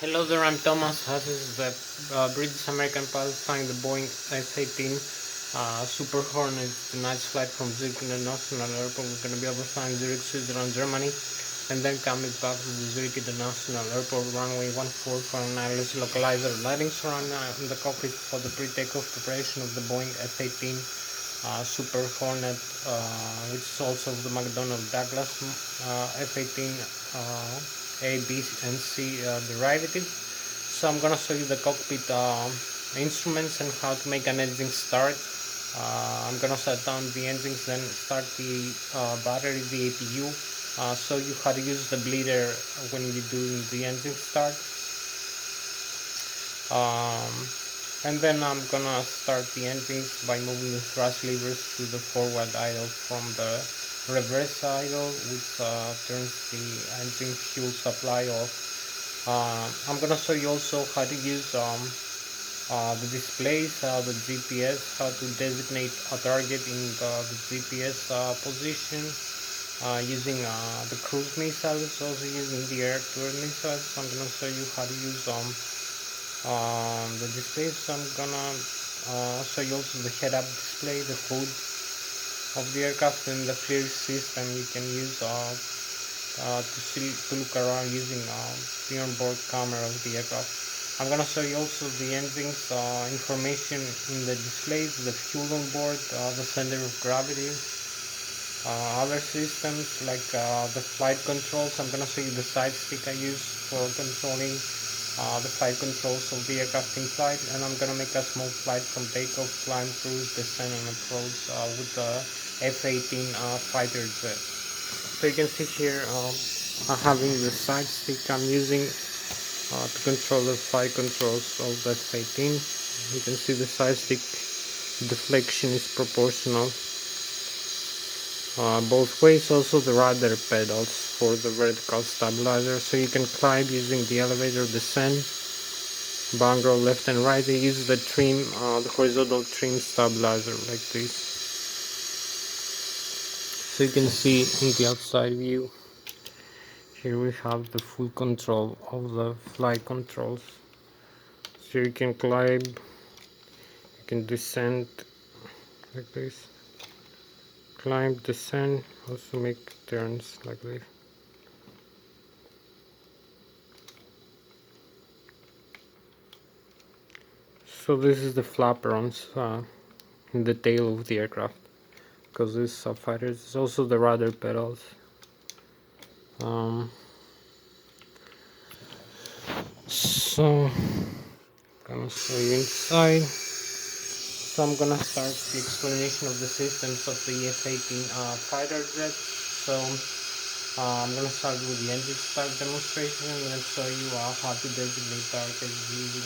Hello there, I'm Thomas. Hatsios, the British American pilot flying the Boeing F-18 Super Hornet, the night flight from Zurich International Airport. We're going to be able to fly Zurich, Switzerland, Germany, and then coming back to the Zurich International Airport, runway 14 for an ILS localizer. Lighting surround in the cockpit for the pre-takeoff preparation of the Boeing F-18 Super Hornet, which is also the Macdonel Douglas F-18 A, B, and C derivative. So I'm gonna show you the cockpit instruments and how to make an engine start. I'm gonna shut down the engines, then start the battery, the APU, show you how to use the bleeder when you're doing the engine start. And then I'm gonna start the engines by moving the thrust levers to the forward idle from the reverse idle, which turns the engine fuel supply off. I'm gonna show you also how to use the displays, the GPS, how to designate a target in the GPS position using the cruise missiles, also using the air-to-air missiles. So I'm gonna show you how to use the displays. So I'm gonna show you also the head-up display, the hood of the aircraft, and the FLIR system you can use to look around using the onboard camera of the aircraft. I'm gonna show you also the engines information in the displays, the fuel on board, the center of gravity, other systems like the flight controls. I'm gonna show you the side stick I use for controlling the flight controls of the aircraft in flight, and I'm gonna make a small flight from takeoff, climb, cruise, descent, and approach with the F-18 fighter jet. So you can see here having the side stick I'm using to control the flight controls of the F-18. You can see the side stick deflection is proportional both ways. Also the rudder pedals for the vertical stabilizer, so you can climb using the elevator, descent, bangle left and right. They use the trim, the horizontal trim stabilizer like this. So you can see in the outside view, here we have the full control of the flight controls. So you can climb, you can descend like this, climb, descend, also make turns like this. So this is the flapper on in the tail of the aircraft, because this is a fighter. This is also the rudder pedals. So I'm gonna show you inside. So I'm gonna start the explanation of the systems of the F-18 fighter jet. So I'm gonna start with the engine start demonstration and then show you how to designate targets using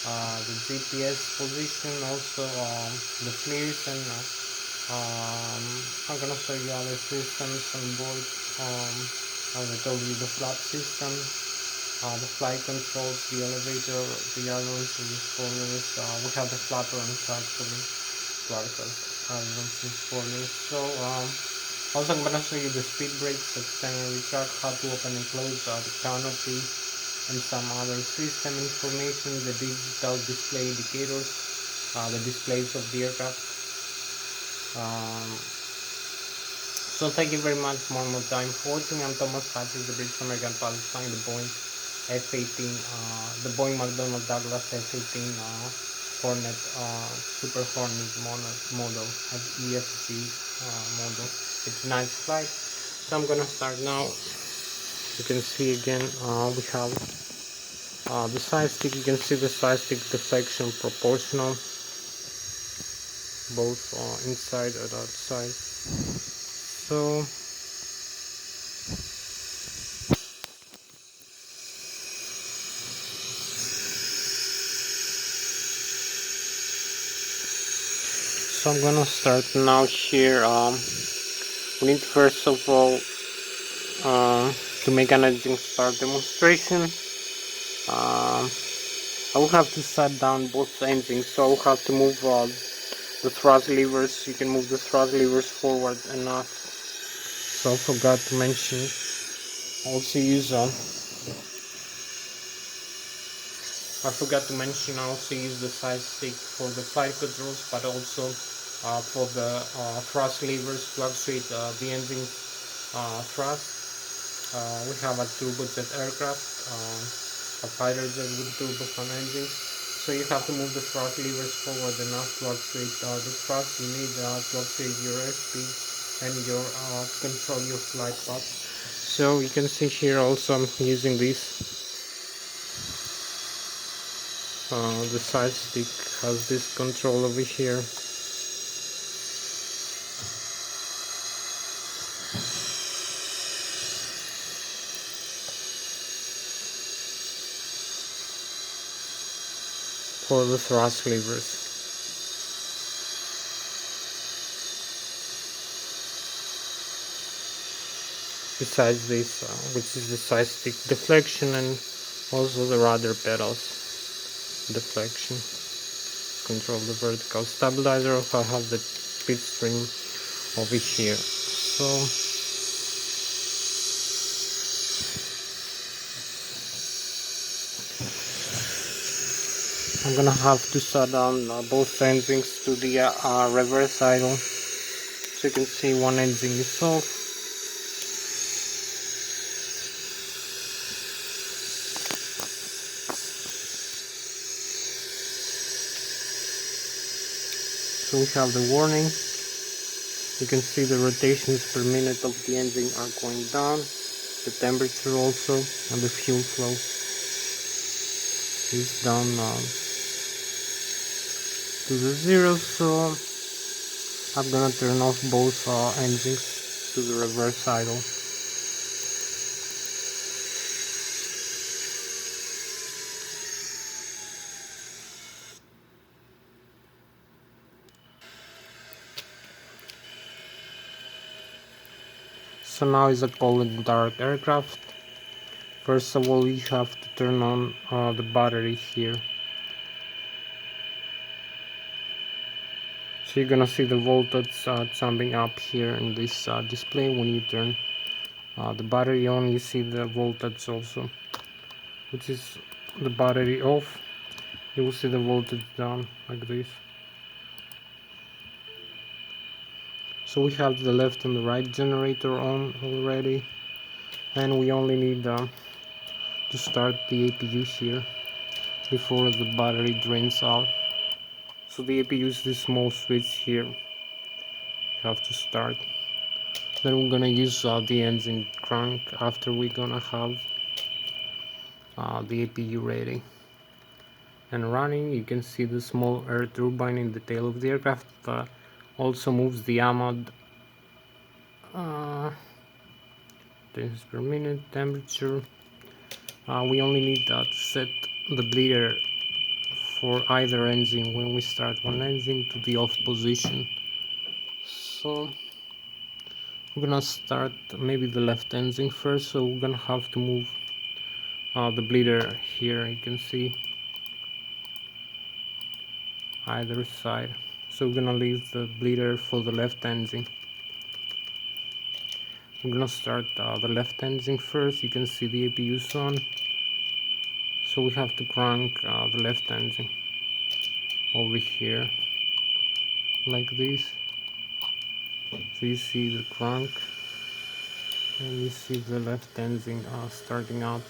the GPS position, also the FLIRs, and I'm gonna show you other systems on board. As I told you, the flap system, the flight controls, the elevator, the ailerons, the spoilers. We have the flaperons actually, ailerons and spoilers. So also I'm gonna show you the speed brakes, extend and retract, how to open and close the canopy, and some other system information, the digital display indicators, the displays of the aircraft. So thank you very much one more time for watching. I'm Thomas Hatsios, the British American pilot flying the Boeing F-18, the Boeing Macdonel Douglas F-18 Hornet, Super Hornet model, EFC model. It's a nice flight. So I'm gonna start now. You can see again we have the side stick. You can see the side stick deflection proportional, both inside and outside. So I'm gonna start now here. We need first of all to make an engine start demonstration. I will have to shut down both engines, so I will have to move the thrust levers. You can move the thrust levers forward and off. So I forgot to mention, also use I forgot to mention, I also use the side stick for the flight controls, but also for the thrust levers to actuate the engine thrust. We have a turbojet aircraft, a fighter jet with turbofan engines. So you have to move the thrust levers forward enough to actuate the thrust you need to actuate your airspeed and your to control your flight path. So you can see here also I'm using this. The side stick has this control over here. For the thrust levers. Besides this, which is the side stick deflection and also the rudder pedals deflection. Control the vertical stabilizer. I have the speed stream over here. So I'm gonna have to shut down both engines to the reverse idle, so you can see one engine is off. So we have the warning. You can see the rotations per minute of the engine are going down, the temperature also, and the fuel flow is down to the zero. So I'm gonna turn off both engines to the reverse idle. So now is a cold and dark aircraft. First of all, you have to turn on the battery here. So you're gonna see the voltage jumping up here in this display. When you turn the battery on, you see the voltage also, which is the battery off. You will see the voltage down like this. So we have the left and the right generator on already, and we only need to start the APU here before the battery drains out. So the APU is this small switch here. You have to start. Then we're gonna use the engine crank after we're gonna have the APU ready and running. You can see the small air turbine in the tail of the aircraft. Also moves the amod. 10 per minute temperature. We only need to set the bleeder for either engine when we start one engine to the off position. So we're gonna start maybe the left engine first, so we're gonna have to move the bleeder here. You can see either side. So we're gonna leave the bleeder for the left engine. I'm gonna start the left engine first. You can see the APU is on, so we have to crank the left engine over here like this. So you see the crank and you see the left engine starting up.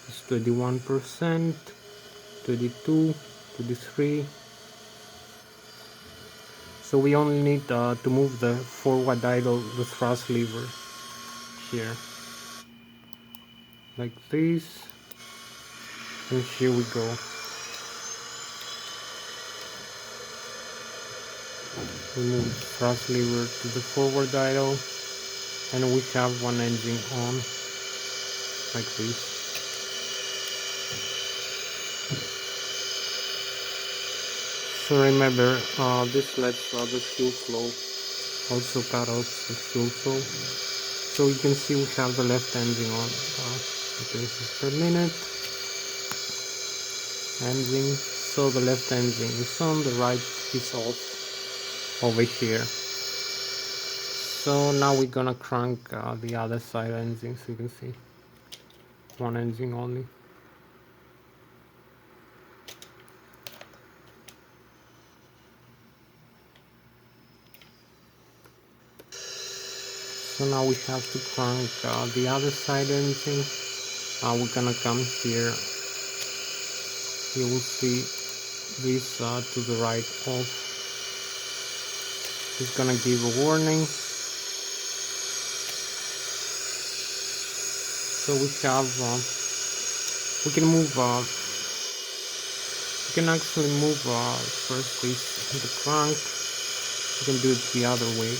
It's 21%, 22, 23. So we only need to move the forward idle, the thrust lever here, like this, and here we go. We move the thrust lever to the forward idle, and we have one engine on, like this. So remember, this lets the fuel flow, also cut out the fuel flow. So you can see we have the left engine on, 10 per minute, engine So the left engine is on, the right is off over here. So now we're gonna crank the other side engine, so you can see one engine only. So now we have to crank the other side engine. We're gonna come here. You will see this to the right off. It's gonna give a warning. So we have, we can move, we can actually move first the crank. You can do it the other way,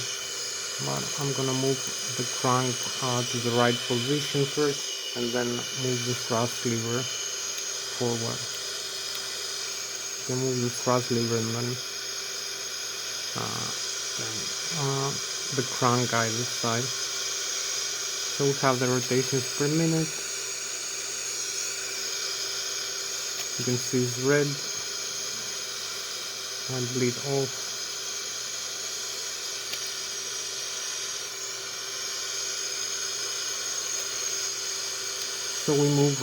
but I'm gonna move the crank to the right position first, and then move the thrust lever forward. You can move the thrust lever and then the crank either side. So we have the rotations per minute. You can see it's red and bleed off. So we move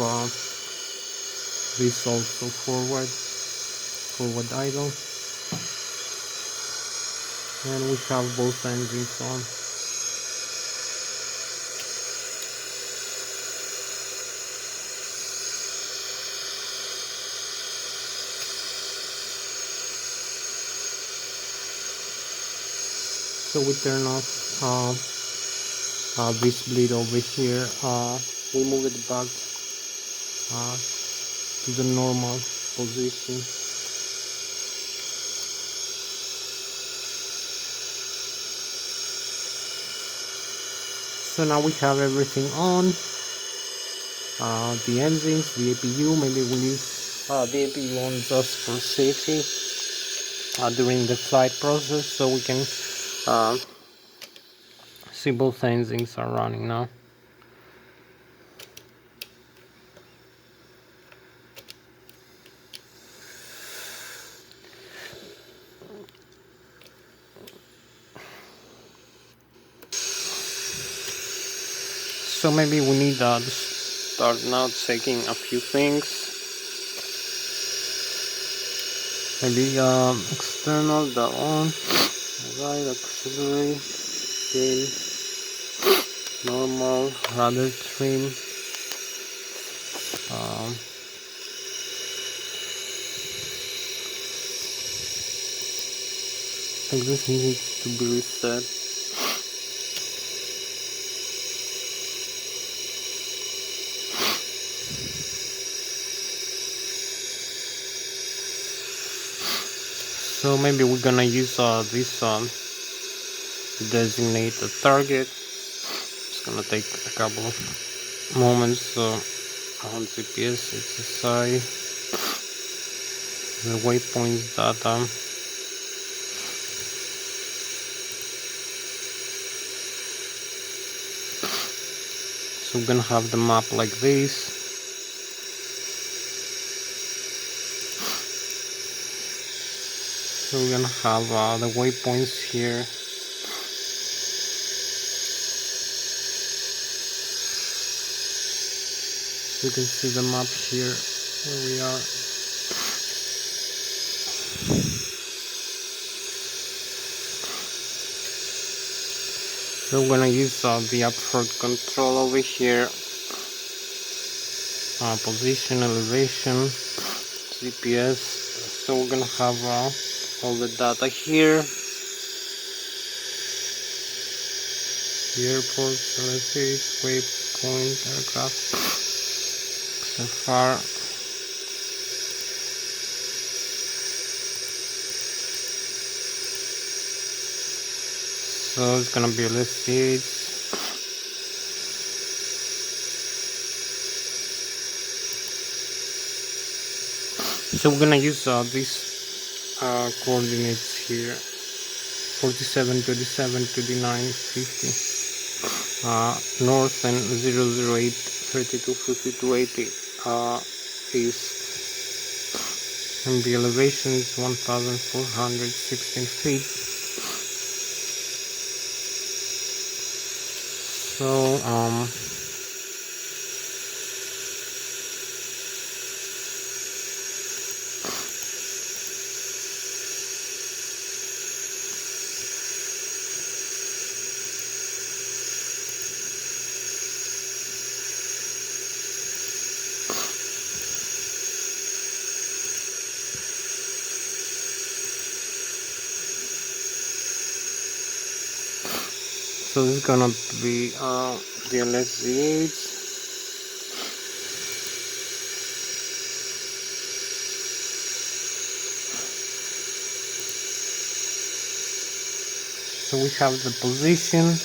this also forward idle, and we have both engines on. So we turn off this bleed over here. We move it back to the normal position. So now we have everything on. The engines, the APU, maybe we leave the APU on just for safety during the flight process, so we can see both engines are running now. So maybe we need to start now checking a few things. Maybe external, the on, right, auxiliary, tail, normal, rudder trim, I think this needs to be reset. So maybe we're gonna use this designate a target. It's gonna take a couple of moments on GPS XSI, the waypoints data. So we're gonna have the map like this. So we're gonna have the waypoints here. So you can see the map here where we are. So we're gonna use the upward control over here. Position, elevation, GPS. So we're gonna have all the data here. The airport, LSH, waypoint, aircraft, so far. So it's gonna be Lszh. So we're gonna use these coordinates here: 47, 27, 29, 50, north, and 008, 32, 52, 80 east. and the elevation is 1,416 feet. So this is gonna be the Lszh. So we have the position.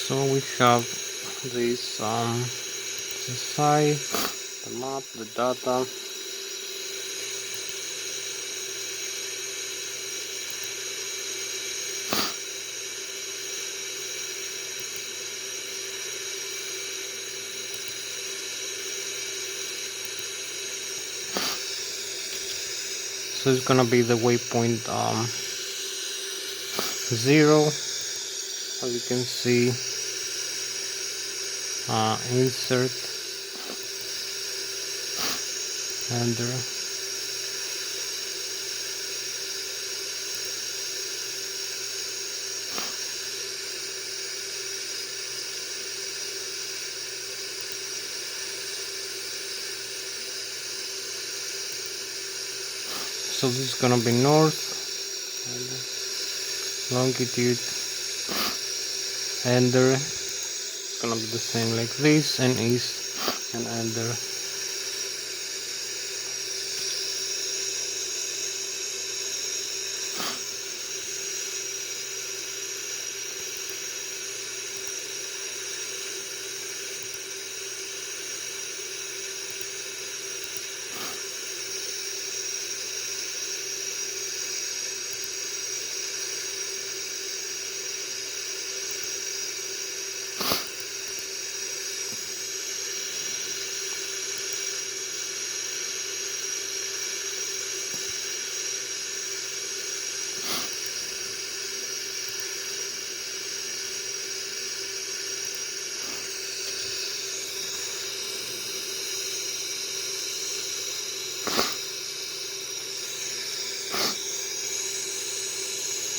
So we have this the site, the map, the data. So it's gonna be the waypoint 0, as you can see. Insert, enter. So this is gonna be north, longitude, enter. It's gonna be the same like this, and east, and enter.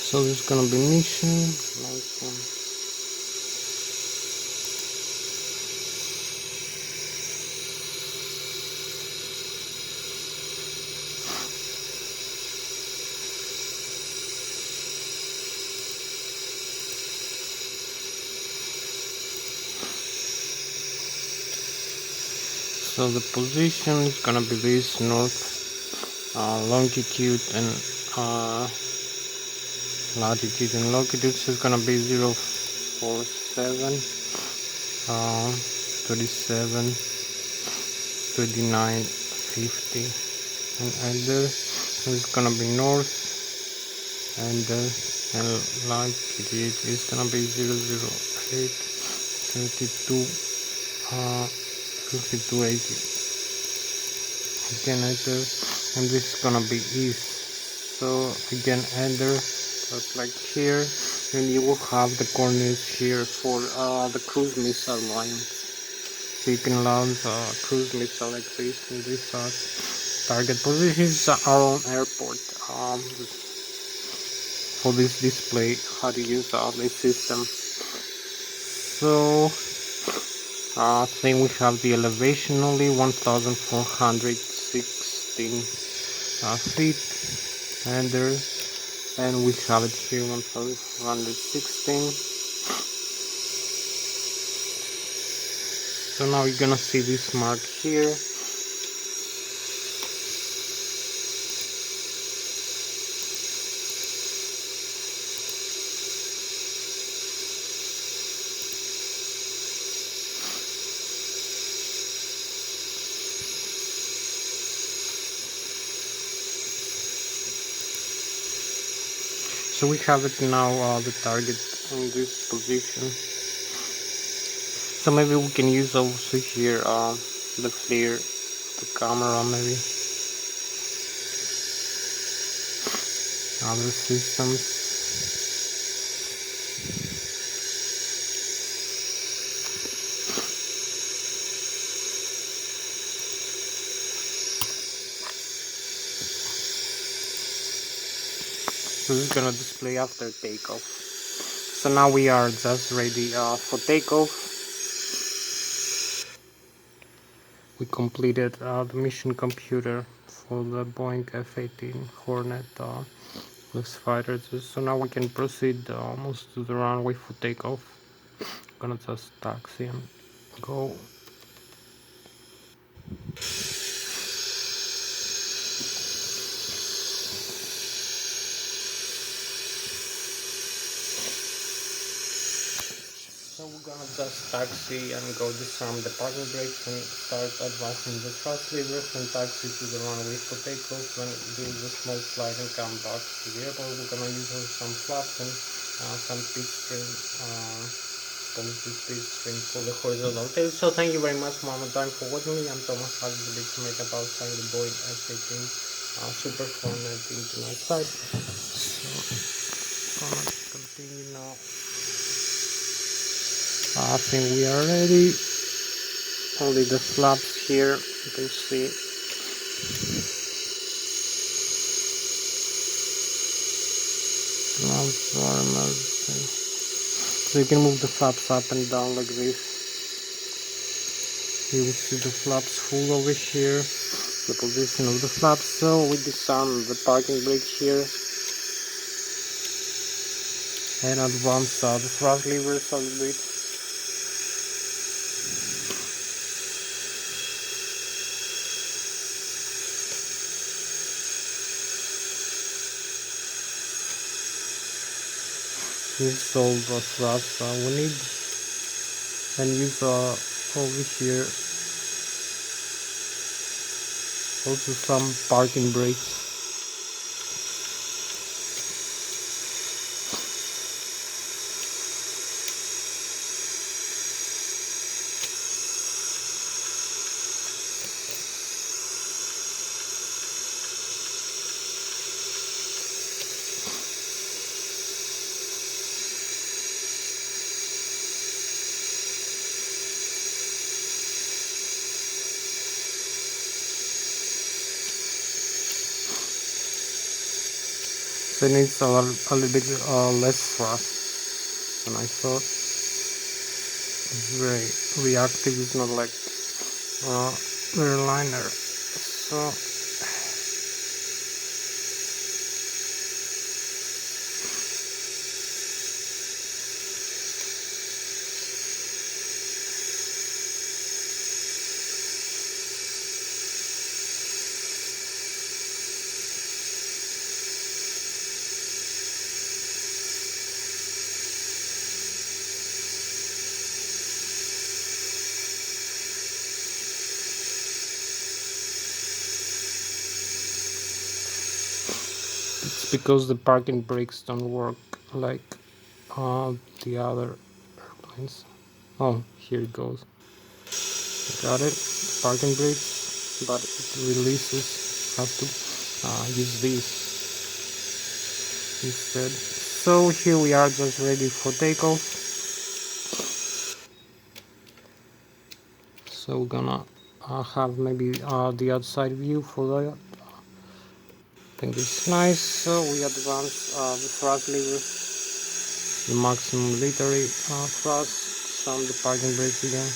So this is gonna be mission. Nice one. So the position is gonna be this north, longitude and latitude and longitude. So it's gonna be 047, 37, 29, 50, and enter. So it's gonna be north, enter, and latitude is gonna be 008, 32, 5280. Again enter, and this is gonna be east. So again enter, just like here, and you will have the coordinates here for the cruise missile lines. So you can launch a cruise missile like this, and this target position is our own airport. For this display, how to use this system. So then we have the elevation only 1,416 feet, and there and we have it here 1416. So now you're gonna see this mark here. So we have it now, the target in this position. So maybe we can use also here the flare, the camera, maybe other systems. So this is gonna display after takeoff. So now we are just ready for takeoff. We completed the mission computer for the Boeing F-18 Hornet Lszh fighter. So now we can proceed almost to the runway for takeoff. Gonna just taxi and go. So we're gonna just taxi and go disarm the parking brakes and start advancing the thrust levers and taxi to the runway for takeoff. Then do the small slide and come back to the airport. We're gonna use some flaps and some pitstream, positive pitstream for the horizontal tail. So thank you very much one more time for watching me. I'm Thomas, the big American pilot flying the Boeing F-18 Super Hornet into night flight. So gonna continue now. I think we are ready. Only the flaps here, you can see. So you can move the flaps up and down like this. You will see the flaps full over here, the position of the flaps. So we disarm the parking brake here and advance the thrust levers a little bit. Use all the thrust we need, and use over here also some parking brakes. So it needs a little bit less thrust than I thought. It's very reactive, it's not like very liner. So it's because the parking brakes don't work like the other airplanes. Oh, here it goes. Got it. Parking brakes, but it releases. Have to use these instead. So here we are, just ready for takeoff. So we're gonna have maybe the outside view for that. I think it's nice. So we advance the thrust levers, the maximum military thrust, some the parking brakes again.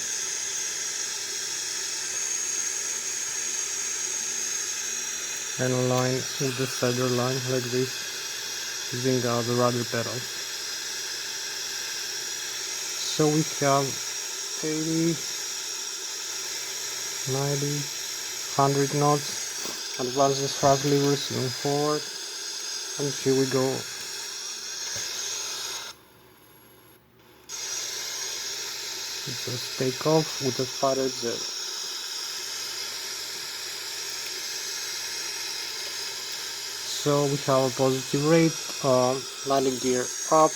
And align with the center line like this. using the rudder pedals. So we have 80, 90, 100 knots. Advance the thrust levers even forward, and here we go. Just take off with a fighter jet. So we have a positive rate, landing gear up.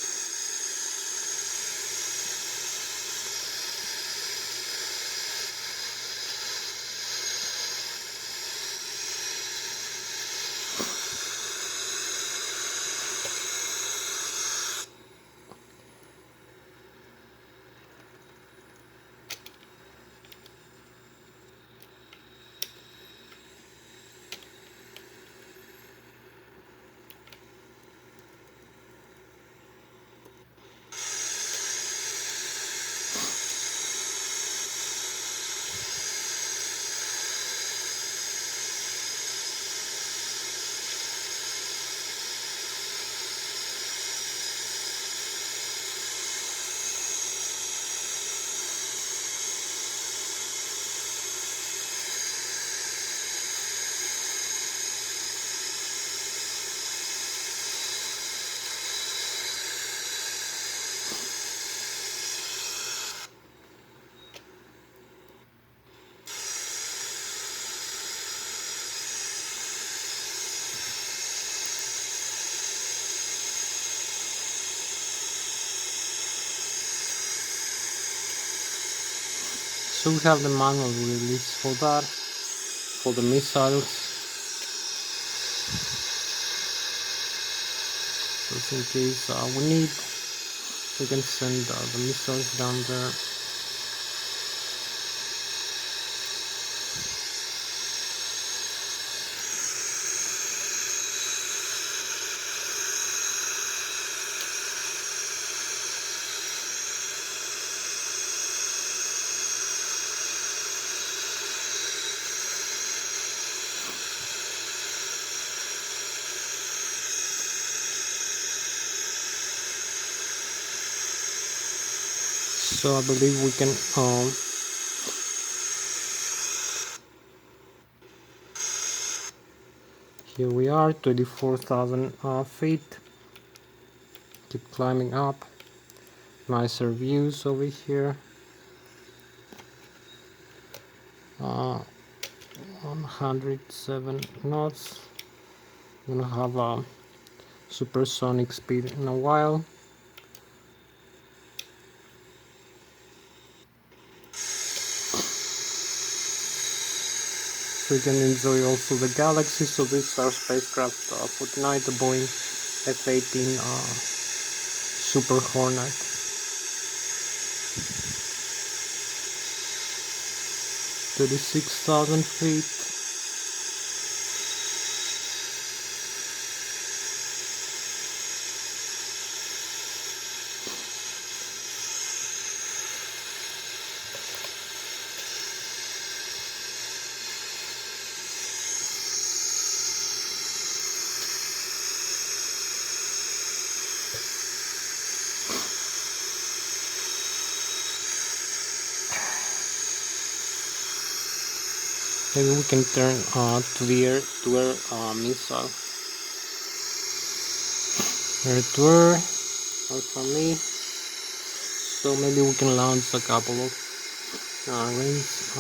So we have the manual release for that, for the missiles. Just in case we need, we can send the missiles down there. So I believe we can here we are, 24,000 feet. Keep climbing up. Nicer views over here. 107 knots. I'm gonna have a supersonic speed in a while. So you can enjoy also the galaxy. So this is our spacecraft for tonight, the Boeing F-18 Super Hornet. 36,000 feet. Maybe we can turn to the air-to-air missile. Air-to-air, for me. So maybe we can launch a couple of rings.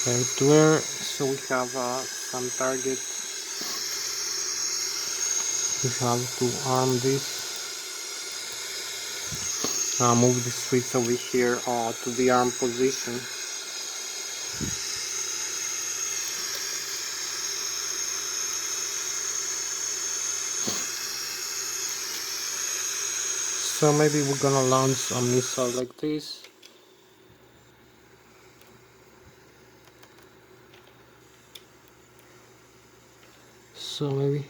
Air-to-air. So we have some target. We have to arm this. Move the switch over here to the arm position. So maybe we're gonna launch a missile like this. So maybe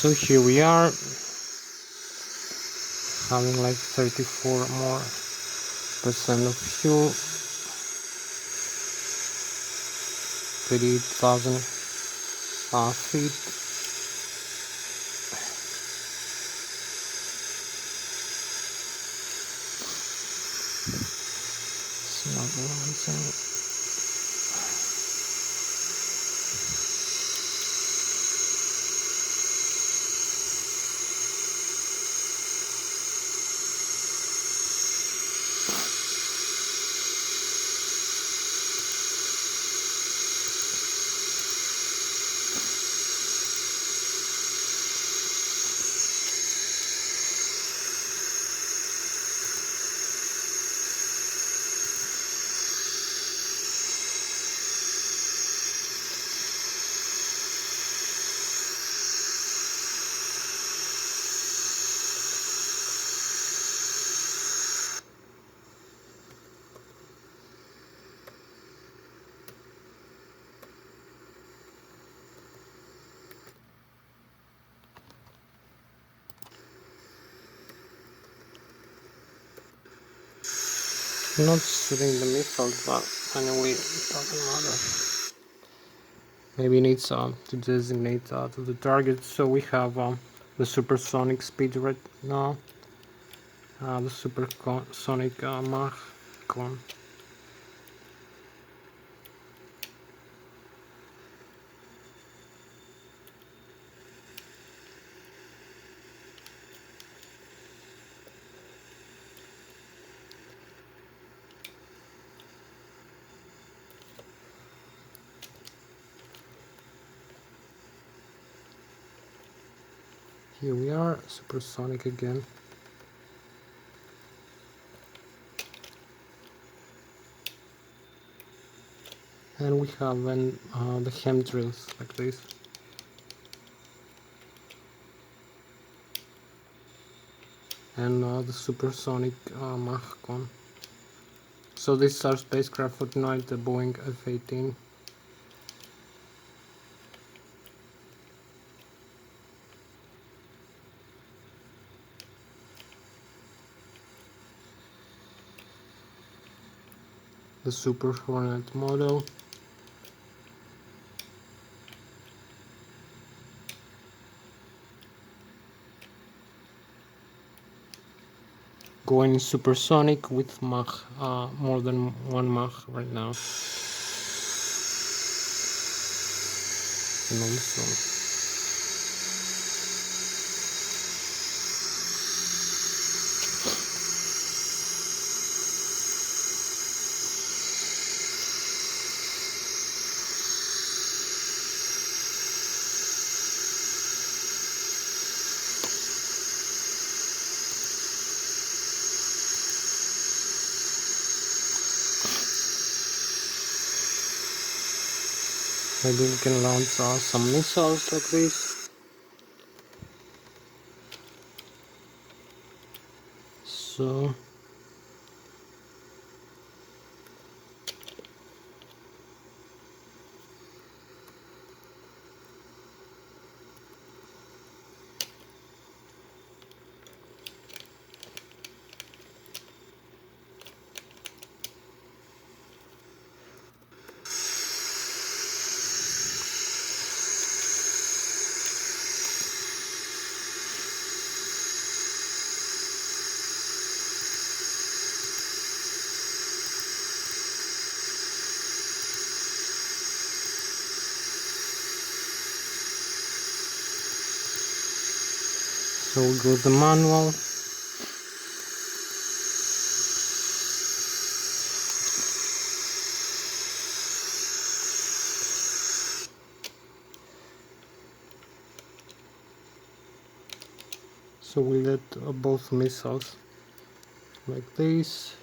So here we are, having like 34 more percent of fuel, 38,000 feet. It's not launching. Not shooting the missile, but anyway, it doesn't matter. Maybe it needs to designate to the target. So we have the supersonic speed right now, the supersonic Mach con. Here we are, supersonic again. And we have the chemtrails like this. And the supersonic Mach con. So this is our spacecraft for tonight, the Boeing F-18. The Super Hornet model. Going supersonic with Mach, more than 1 Mach right now. And also maybe we can launch some missiles like this. So we go the manual. So we let both missiles like this.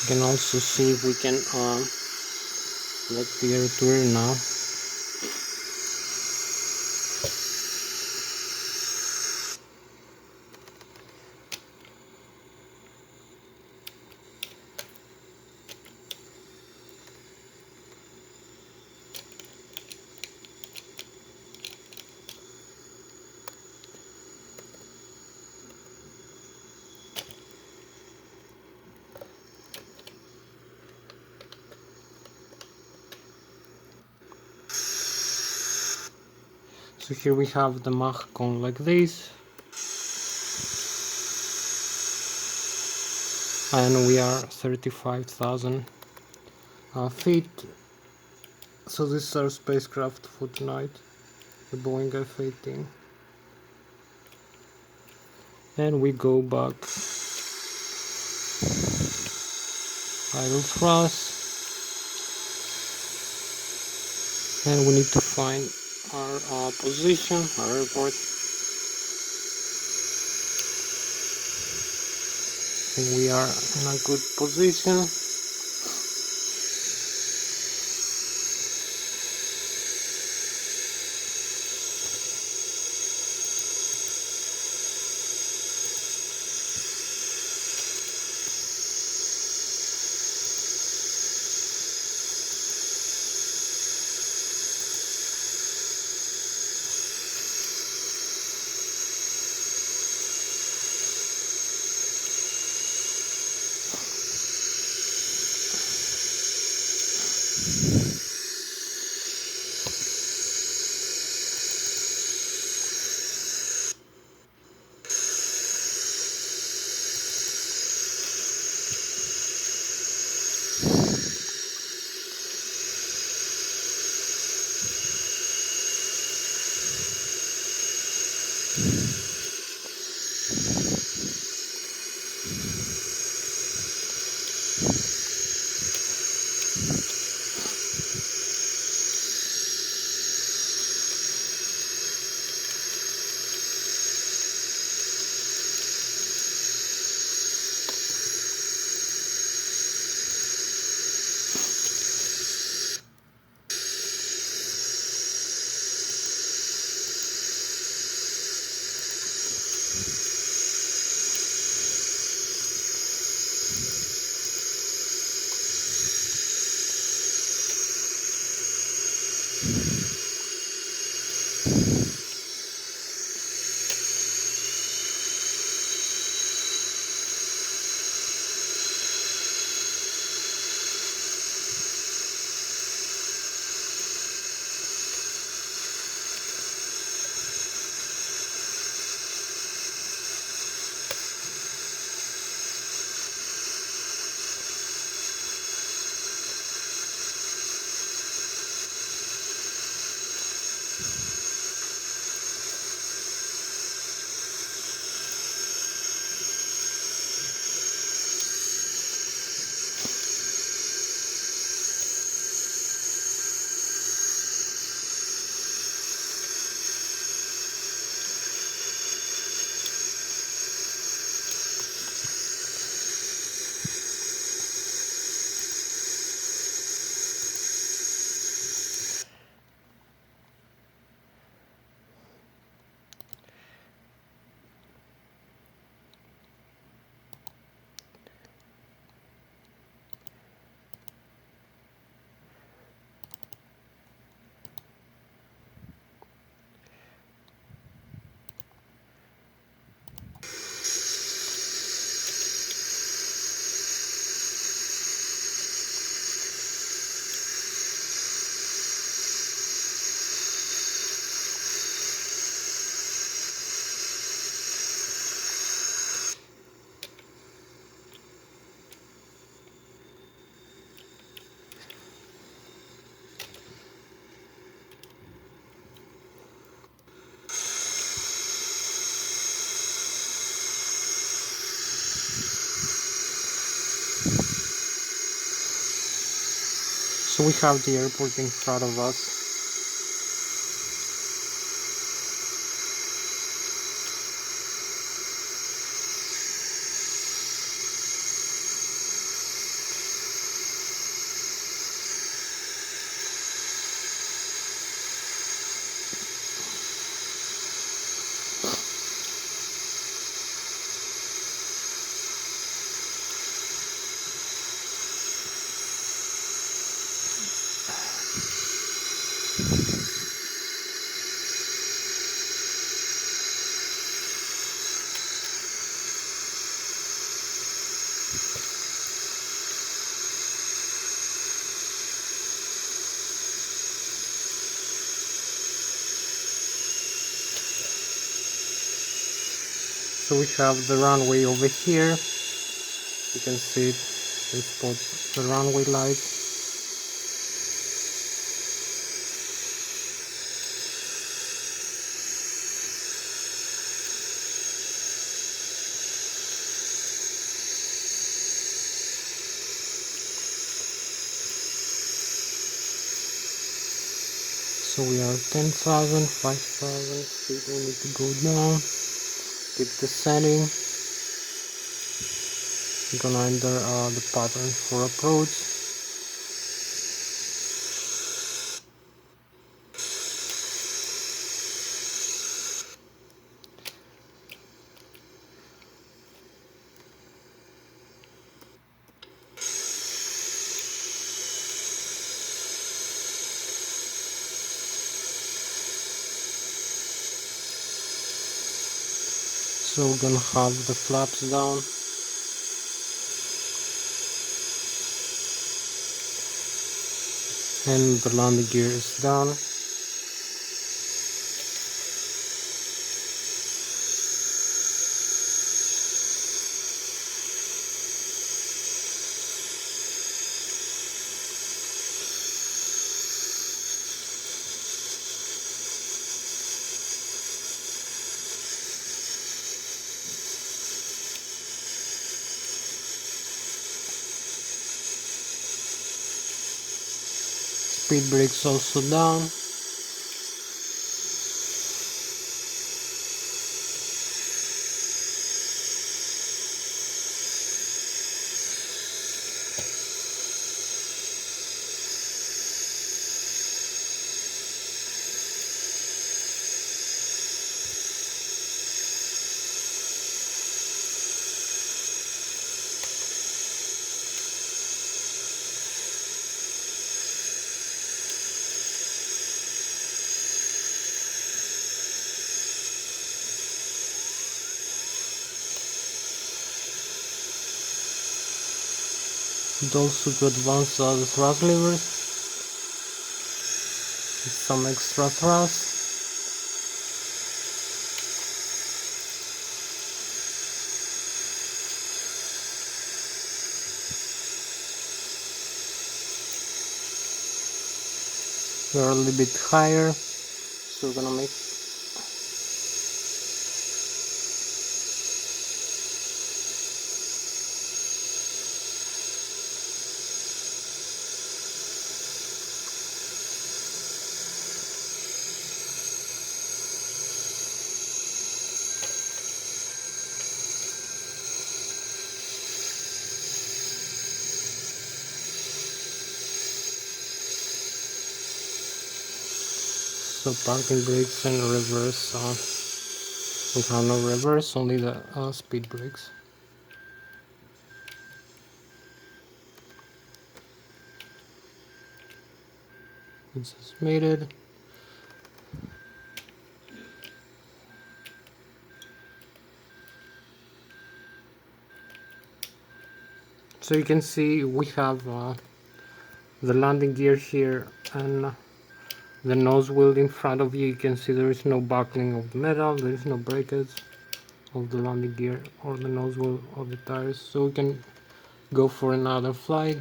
We can also see if we can let the air turn now. So here we have the Mach cone like this, and we are 35,000 feet. So this is our spacecraft for tonight, the Boeing F-18. And we go back, idle thrust, and we need to find our position, our airport. And we are in a good position. So we have the airport in front of us. So we have the runway over here. You can see it. You spot the runway lights. So we are 10,000, 5,000 feet. We need to go down. Keep the setting. We're gonna enter the pattern for approach. So we're gonna have the flaps down. And the landing gear is down. Speed brakes also down. And also to advance the thrust levers, some extra thrust. We're a little bit higher, so we're gonna make so parking brakes and reverse. We have no reverse, only the speed brakes. It's just mated. So you can see we have the landing gear here and the nose wheel in front of you. You can see there is no buckling of the metal, there is no breakage of the landing gear or the nose wheel of the tires. So we can go for another flight.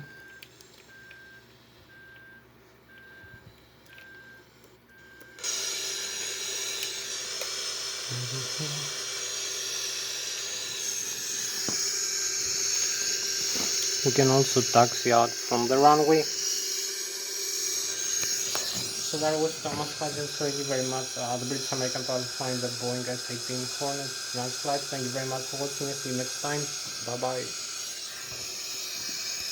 We can also taxi out from the runway. So that was Thomas Hatsios. Thank you very much. The British American pilot flying the Boeing S-18 Hornet launch flight. Thank you very much for watching. See you next time. Bye bye.